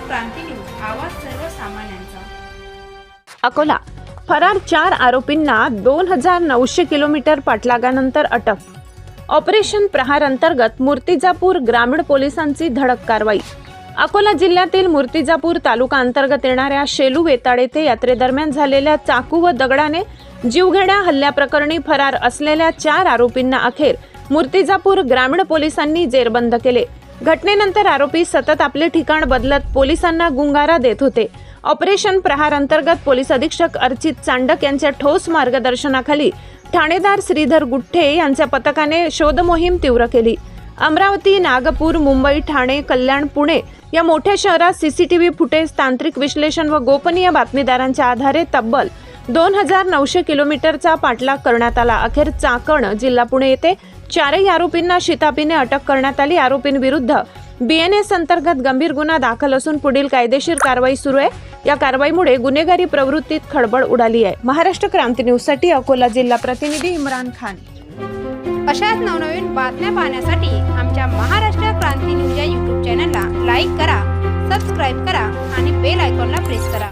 क्रांती news, आवाज सर्वसामान्यांचा. अकोला फरार 4 आरोपींना 2900 किलोमीटर पाठलागानंतर अटक. ऑपरेशन प्रहार अंतर्गत मूर्तिजापूर ग्रामीण पोलिसांची धडक कारवाई. अकोला जिल्ह्यातील मूर्तिजापूर तालुका अंतर्गत येणाऱ्या शेलू वेताळ येथे यात्रेदरम्यान झालेल्या चाकू व दगडाने जीवघेण्या हल्ल्याप्रकरणी फरार असलेल्या 4 आरोपींना अखेर मूर्तिजापूर ग्रामीण पोलिसांनी जेरबंद केले. घटनेनंतर आरोपी सतत आपले ठिकाण बदलत पोलिसांना गुंगारा देत होते. ऑपरेशन प्रहार अंतर्गत पोलीस अधीक्षक अर्चित चांडक यांच्या ठोस मार्गदर्शनाखाली ठाणेदार श्रीधर गुठ्ठे यांच्या पथकाने शोध मोहीम तीव्र केली. अमरावती, नागपूर, मुंबई, ठाणे, कल्याण, पुणे या मोठ्या शहरात सीसीटीव्ही फुटेज, तांत्रिक विश्लेषण व गोपनीय बातमीदारांच्या आधारे तब्बल 2900 किलोमीटरचा पाठलाग करण्यात आला. अखेर चाकण, जिल्हा पुणे येथे 4 आरोपींना शिताफीने अटक करण्यात आली. आरोपींविरुद्ध BNS अंतर्गत गंभीर गुन्हा दाखल असून पुढील कायदेशीर कारवाई सुरू आहे. या कारवाईमुळे गुन्हेगारी प्रवृत्तीत खळबळ उडाली आहे. महाराष्ट्र क्रांती न्यूजसाठी अकोला जिल्हा प्रतिनिधी इम्रान खान. अशाच नवनवीन बातम्या पाहण्यासाठी आमच्या महाराष्ट्र क्रांती न्यूज या YouTube चॅनलला लाईक करा, सबस्क्राईब करा आणि बेल आयकॉनला प्रेस करा.